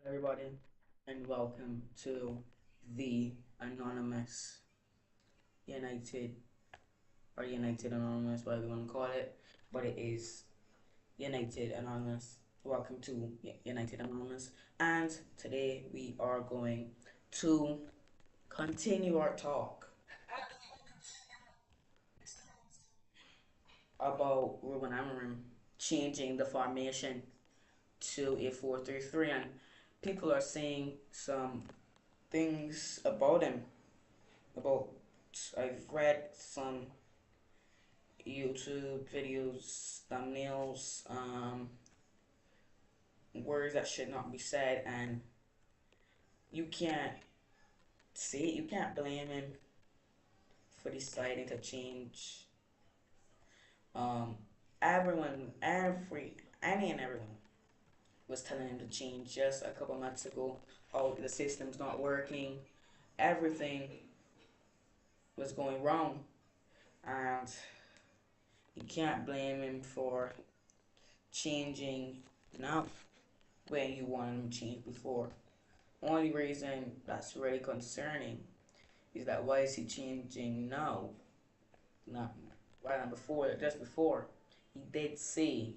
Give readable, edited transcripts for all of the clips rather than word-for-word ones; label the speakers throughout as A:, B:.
A: Everybody, and welcome to the Anonymous United or United Anonymous, whatever you want to call it, but it is United Anonymous. Welcome to United Anonymous, and today we are going to continue our talk about Ruben Amorim changing the formation to a 4-3-3, and people are saying some things about him. About I've read some YouTube videos, thumbnails, words that should not be said, and you can't say you can't blame him for deciding to change. Um, any and everyone was telling him to change just a couple months ago. Oh, the system's not working. Everything was going wrong, and you can't blame him for changing now when you wanted him to change before. Only reason that's really concerning is that why is he changing now? Not right on before, just before. He did say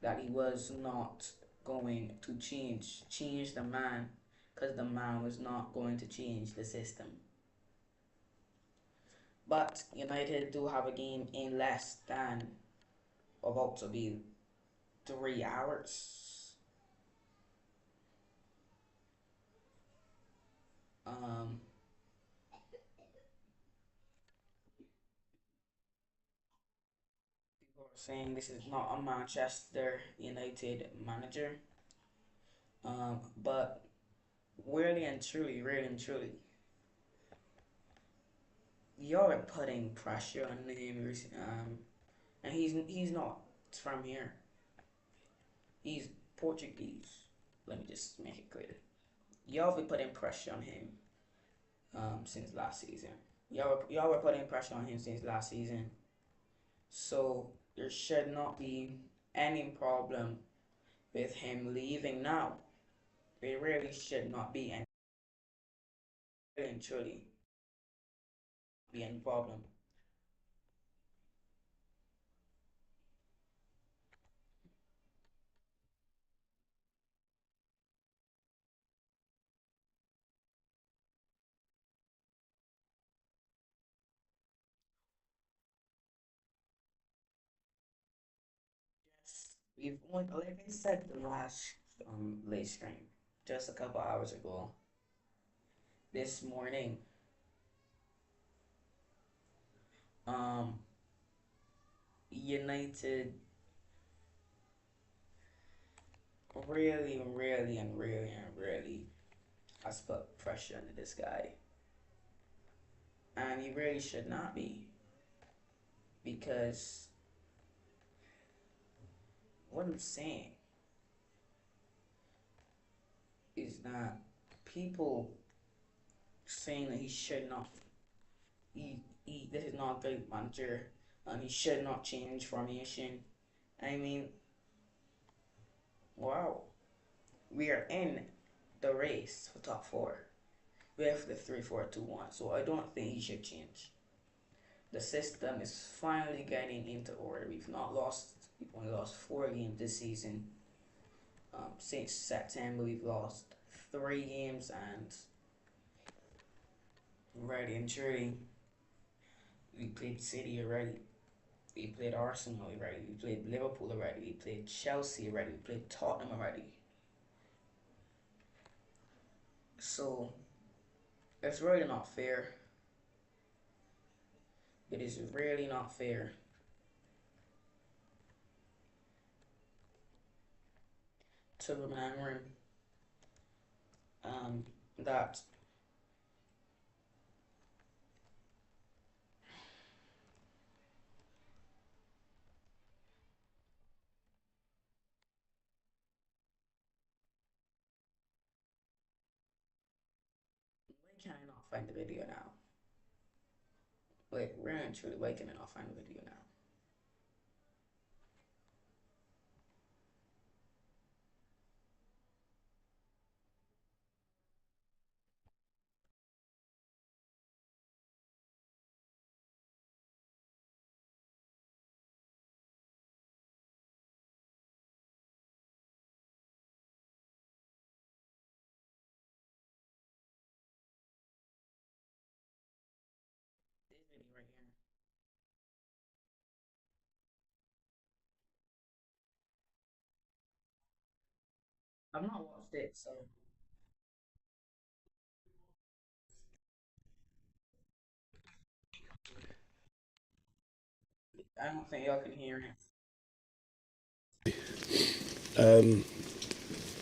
A: that he was not going to change the man, because the man was not going to change the system. But United do have a game in less than about to be 3 hours. Um, People are saying this is not a Manchester United manager. But really and truly, y'all are putting pressure on him. And he's not from here. He's Portuguese. Let me just make it clear. Y'all been putting pressure on him since last season. Y'all were putting pressure on him since last season. So there should not be any problem with him leaving now. There really should not be any, really and truly be any problem. Yes, we've only, like I said the last late stream, just a couple hours ago. This morning, um, United really has put pressure on this guy, and he really should not be, because what I'm saying is that people saying that he should not, this is not a great manager, and he should not change formation. I mean, wow, we are in the race for top four with the 3-4-2-1, so I don't think he should change. The system is finally getting into order. We've only lost 4 games this season. Since September, we've lost 3 games, and ready and truly, we played City already. We played Arsenal already. We played Liverpool already. We played Chelsea already. We played Tottenham already. So it's really not fair. It is really not fair to remember that why can I not find the video now? Wait, really truly, why can I not find the video now? I've not watched it, so I don't think y'all can hear it.
B: Um,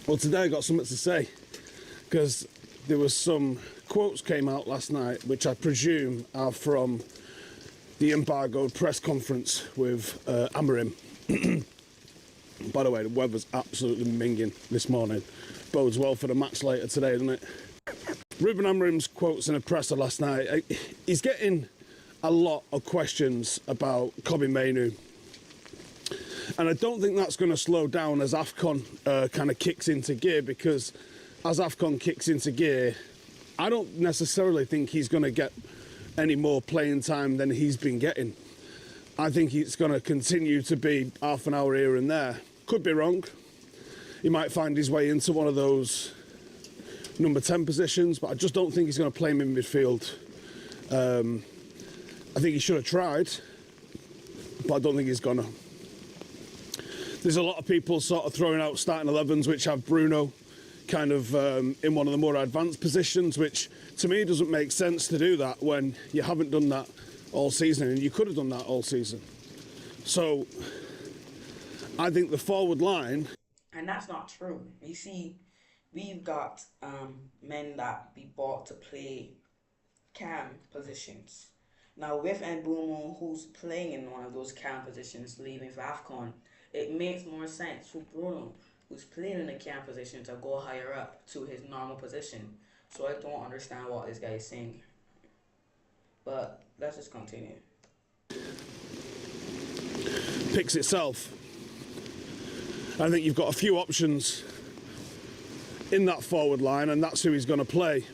B: well, today I got something to say because there was some quotes came out last night, which I presume are from the embargoed press conference with Amarim. By the way, the weather's absolutely minging this morning. Bodes well for the match later today, doesn't it? Ruben Amarim's quotes in a presser last night. He's getting a lot of questions about Kobbie Mainoo. And I don't think that's going to slow down as AFCON kind of kicks into gear, because as AFCON kicks into gear, I don't necessarily think he's going to get any more playing time than he's been getting. I think it's going to continue to be half an hour here and there. Could be wrong. He might find his way into one of those number 10 positions, but I just don't think he's going to play him in midfield. I think he should have tried, but I don't think he's going to. There's a lot of people sort of throwing out starting 11s which have Bruno kind of in one of the more advanced positions, which to me doesn't make sense to do that when you haven't done that all season, and you could have done that all season. So I think the forward line...
A: And that's not true. You see, we've got men that be bought to play cam positions. Now with Mbumo, who's playing in one of those cam positions, leaving for AFCON, it makes more sense for Bruno, who's playing in the cam position, to go higher up to his normal position. So I don't understand what this guy is saying. But let's just continue.
B: Picks itself. I think you've got a few options in that forward line, and that's who he's going to play.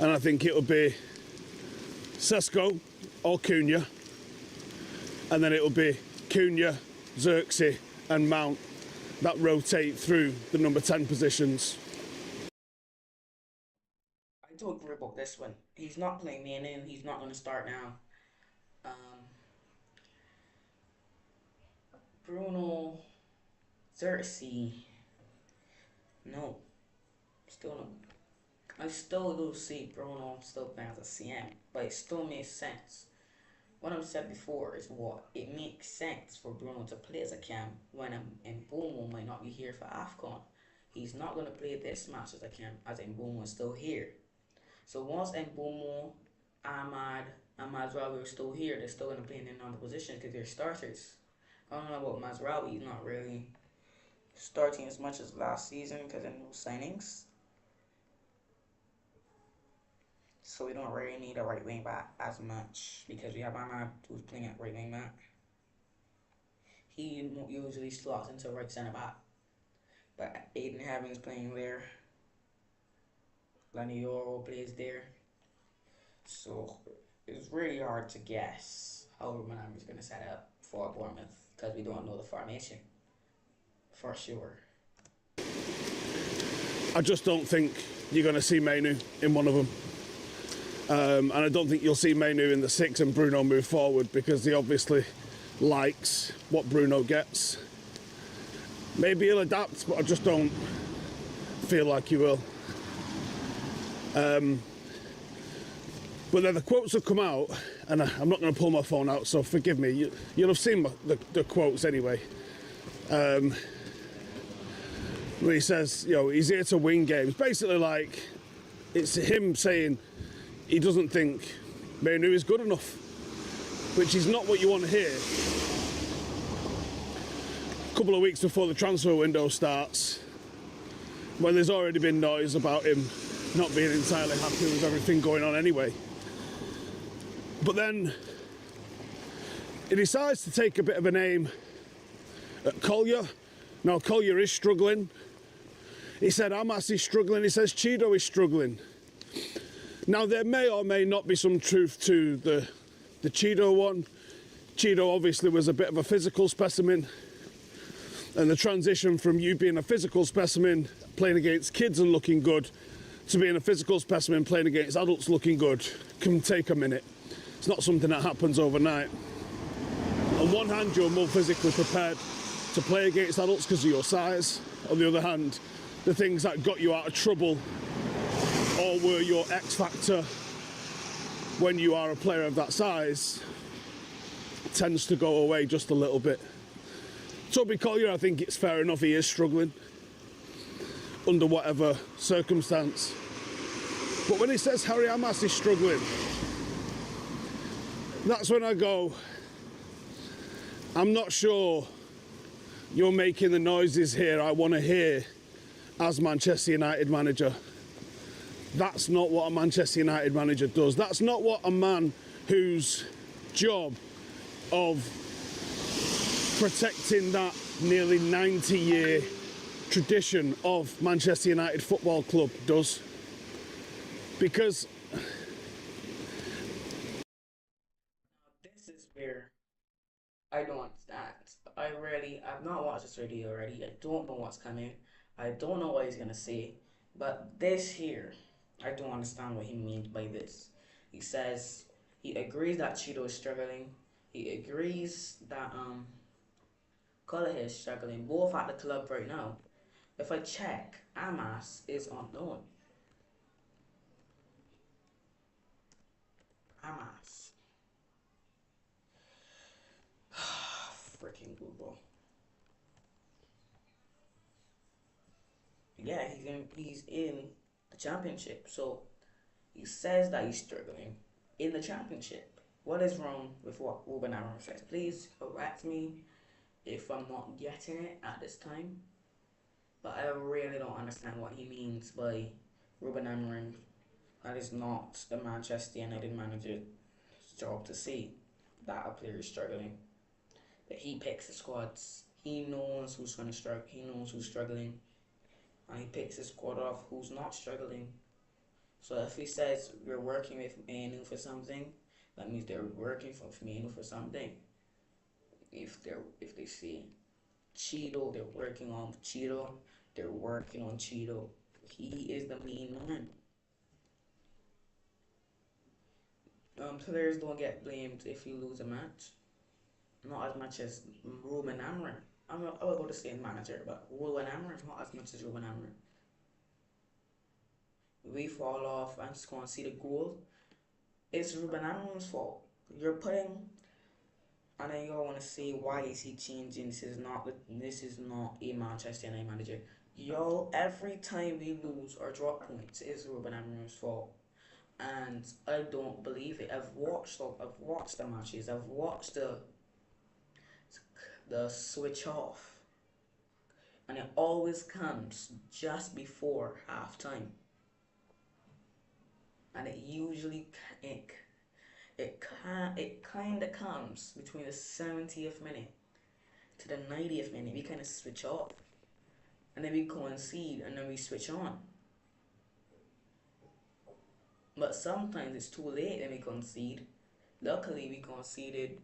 B: And I think it'll be Sesko or Cunha, and then it'll be Cunha, Xerxes and Mount that rotate through the number 10 positions.
A: I do agree about this one. He's not playing man in. He's not going to start now. Bruno, Xerxes, no, still no. I still do see Bruno still playing as a CM, but it still makes sense. What I've said before is what it makes sense for Bruno to play as a cam when Mbumo might not be here for AFCON. He's not going to play this match as a cam, as Mbumo is still here. So once Mbumo, Ahmad, and Mazraoui are still here, they're still going to play in their number positions because they're starters. I don't know about Mazraoui. He's not really starting as much as last season because of new signings. So we don't really need a right wing back as much because we have Ahmad who's playing at right wing back. He usually slots into right centre back. But Aiden Having's playing there. Lanioro plays there. So it's really hard to guess how Ruben is going to set up for Bournemouth because we don't know the formation for sure.
B: I just don't think you're going to see Mainoo in one of them. And I don't think you'll see Mainoo in the 6 and Bruno move forward because he obviously likes what Bruno gets. Maybe he'll adapt, but I just don't feel like he will. But then the quotes have come out, and I'm not going to pull my phone out, so forgive me. You'll have seen the quotes anyway. Where he says, you know, he's here to win games. Basically, like, it's him saying he doesn't think Mainoo is good enough, which is not what you want to hear. A couple of weeks before the transfer window starts, when there's already been noise about him not being entirely happy with everything going on anyway. But then he decides to take a bit of an aim at Collier. Now Collier is struggling. He said Hamas is struggling. He says Chido is struggling. Now there may or may not be some truth to the Chido one. Chido obviously was a bit of a physical specimen, and the transition from you being a physical specimen playing against kids and looking good to being a physical specimen playing against adults looking good can take a minute. It's not something that happens overnight. On one hand, you're more physically prepared to play against adults because of your size. On the other hand, the things that got you out of trouble or were your X factor when you are a player of that size tends to go away just a little bit. Toby Collier, I think it's fair enough, he is struggling under whatever circumstance. But when he says Harry Hamas is struggling, that's when I go, I'm not sure you're making the noises here I want to hear as Manchester United manager. That's not what a Manchester United manager does. That's not what a man whose job of protecting that nearly 90-year tradition of Manchester United Football Club does. Because
A: This is where I don't understand. I've not watched this video already. I don't know what's coming. I don't know what he's gonna say. But this here, I don't understand what he means by this. He says he agrees that Cheeto is struggling. He agrees that Color is struggling, both at the club right now. If I check, Amas is on loan. Amas. Freaking Google. Yeah, he's in the championship. So he says that he's struggling in the championship. What is wrong with what Ruben Amorim says? Please correct me if I'm not getting it at this time. But I really don't understand what he means by Ruben Amorim. That is not the Manchester United manager's job to see that a player is struggling. But he picks the squads. He knows who's going to struggle. He knows who's struggling. And he picks his squad off who's not struggling. So if he says we're working with Manu for something, that means they're working for Manu for something. If they see Cheeto, they're working on Cheeto. They're working on Cheeto. He is the main man. Players don't get blamed if you lose a match. Not as much as Ruben Amorim. I will go to say manager, but Ruben Amorim not as much as Ruben Amorim. We fall off and just gonna see the goal. It's Ruben Amorim's fault. You're putting, and then you all want to say why is he changing? This is not a Manchester United manager. Y'all, every time we lose or drop points, it's Ruben Amorim's fault. And I don't believe it. I've watched the matches. I've watched the switch off, and it always comes just before halftime. And it usually it kind of comes between the 70th minute to the 90th minute. We kind of switch off, and then we concede, and then we switch on. But sometimes it's too late and we concede. Luckily, we conceded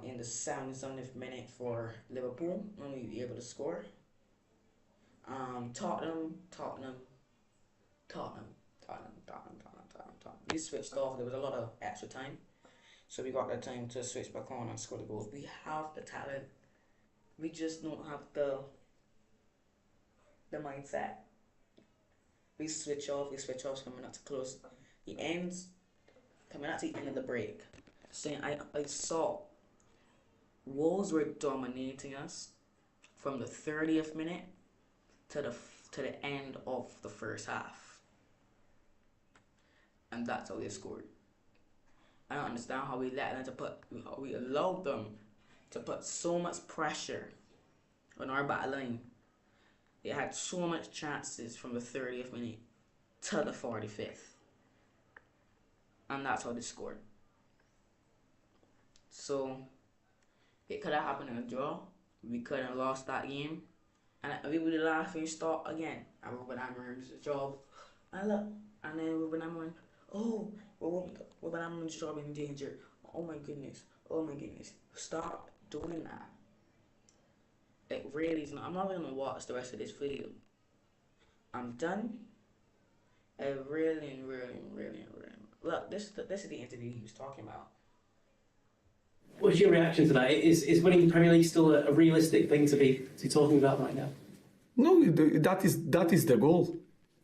A: in the 77th minute for Liverpool when we were able to score. Tottenham. We switched off. There was a lot of extra time, so we got the time to switch back on and score the goals. We have the talent. We just don't have the mindset. We switch off coming up to close. The ends coming out to the end of the break. Saying I saw Wolves were dominating us from the 30th minute to the end of the first half. And that's how they scored. I don't understand how we allowed them to put so much pressure on our back line. They had so much chances from the 30th minute to the 45th. And that's how they scored. So, it could have happened in a draw. We could have lost that game. And we would have laughing stock again. And Ruben Amorim's job. And look, and then Ruben Amorim, Ruben Amorim's job in danger. Oh my goodness. Stop doing that. It really is not. I'm not going to watch the rest of this video. I'm done. I really. Look, this is the interview he was talking about.
C: What's your reaction to that? Is winning the Premier League still a realistic thing to be talking about right now?
D: No, that is the goal.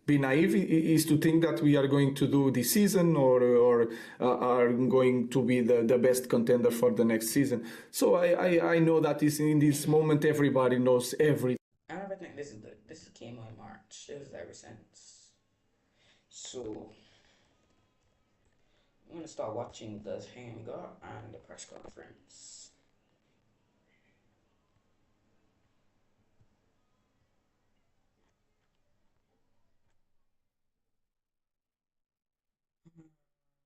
D: Be naive is to think that we are going to do this season or are going to be the best contender for the next season. So I know that is in this moment everybody knows everything.
A: I never think this came out in March. This is ever since. So I'm gonna start watching the hang up and the press conference.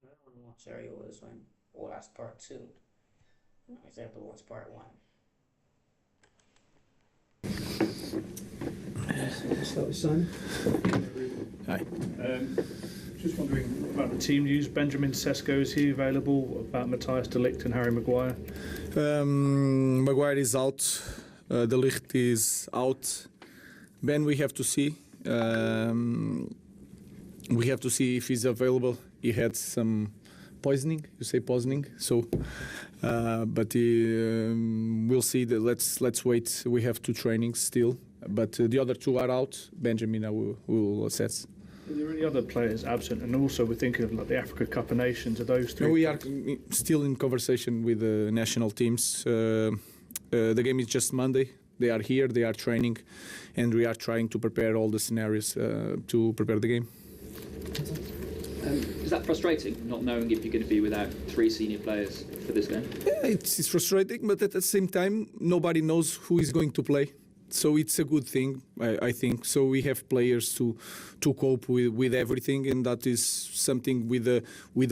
A: I don't want to watch Ariola's one. Well, that's part two. Not exactly what's part one.
E: Start with Simon.
B: Hi.
E: Just wondering about the team news. Benjamin Sesko, is he available? About Matthias de Ligt and Harry Maguire?
D: Maguire is out. De Ligt is out. Ben, we have to see. We have to see if he's available. He had some poisoning. You say poisoning, so. But we'll see. Let's wait. We have 2 trainings still, but the other 2 are out. Benjamin, I will assess.
E: Are there any other players absent? And also, we're thinking of like the Africa Cup of Nations. Are those 3?
D: We are still in conversation with the national teams. The game is just Monday. They are here. They are training, and we are trying to prepare all the scenarios to prepare the game.
F: Is that frustrating, not knowing if you're going to be without 3 senior players for this game?
D: Yeah, it's frustrating, but at the same time, nobody knows who is going to play. So it's a good thing, I think. So we have players to cope with everything, and that is something with a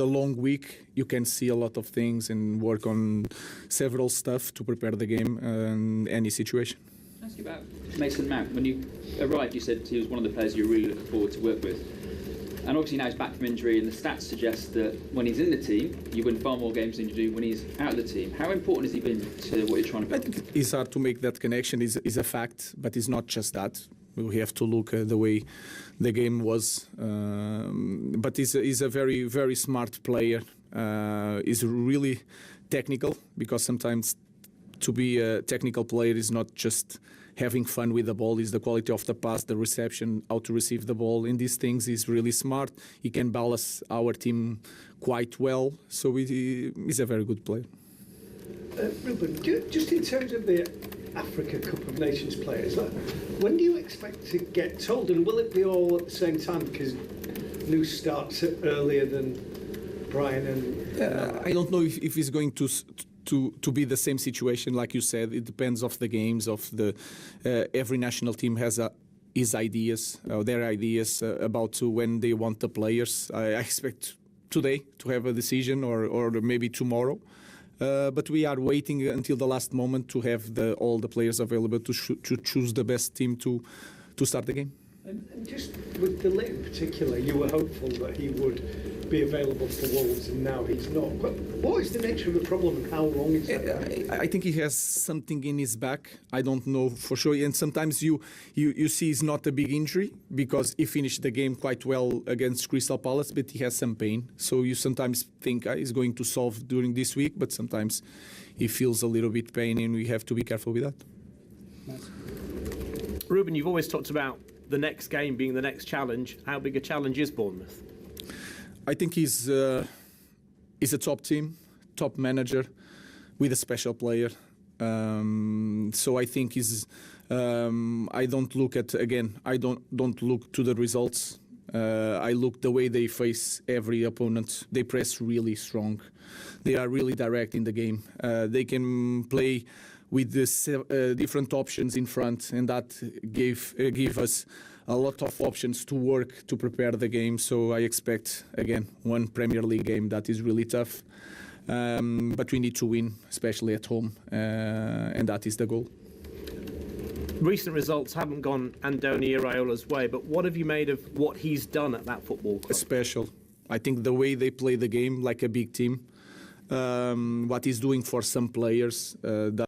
D: long week. You can see a lot of things and work on several stuff to prepare the game in any situation.
F: Can I ask you about Mason Mount? When you arrived, you said he was one of the players you were really looking forward to work with. And obviously now he's back from injury, and the stats suggest that when he's in the team, you win far more games than you do when he's out of the team. How important has he been to what you're trying to build?
D: I think it's hard to make that connection. Is a fact, but it's not just that. We have to look at the way the game was. But he's a very, very smart player. He's really technical, because sometimes to be a technical player is not just having fun with the ball, is the quality of the pass, the reception, how to receive the ball. In these things, he's really smart. He can balance our team quite well. So he's a very good player.
G: Ruben, just in terms of the Africa Cup of Nations players, when do you expect to get told? And will it be all at the same time? Because Noose starts earlier than Brian and...
D: I don't know if he's going to be the same situation, like you said. It depends of the games, of the every national team has his ideas, their ideas about when they want the players. I expect today to have a decision, or maybe tomorrow. But we are waiting until the last moment to have all the players available to choose the best team to start the game.
G: And just with the Lit in particular, you were hopeful that he would be available for Wolves, and now he's not. What is the nature of the problem, and how long is that?
D: I think he has something in his back. I don't know for sure. And sometimes you see it's not a big injury, because he finished the game quite well against Crystal Palace, but he has some pain. So you sometimes think he's going to solve during this week, but sometimes he feels a little bit pain, and we have to be careful with that.
C: Ruben, you've always talked about the next game being the next challenge. How big a challenge is Bournemouth?
D: I think he's a top team, top manager, with a special player. So I think I don't look at, again, I don't look to the results. I look the way they face every opponent. They press really strong. They are really direct in the game. They can play with the different options in front, and that give us a lot of options to work to prepare the game. So I expect, again, one Premier League game that is really tough, but we need to win, especially at home, and that is the goal.
C: Recent results haven't gone Andoni Iraola's way, but what have you made of what he's done at that football club?
D: Special. I think the way they play the game like a big team, what he's doing for some players, that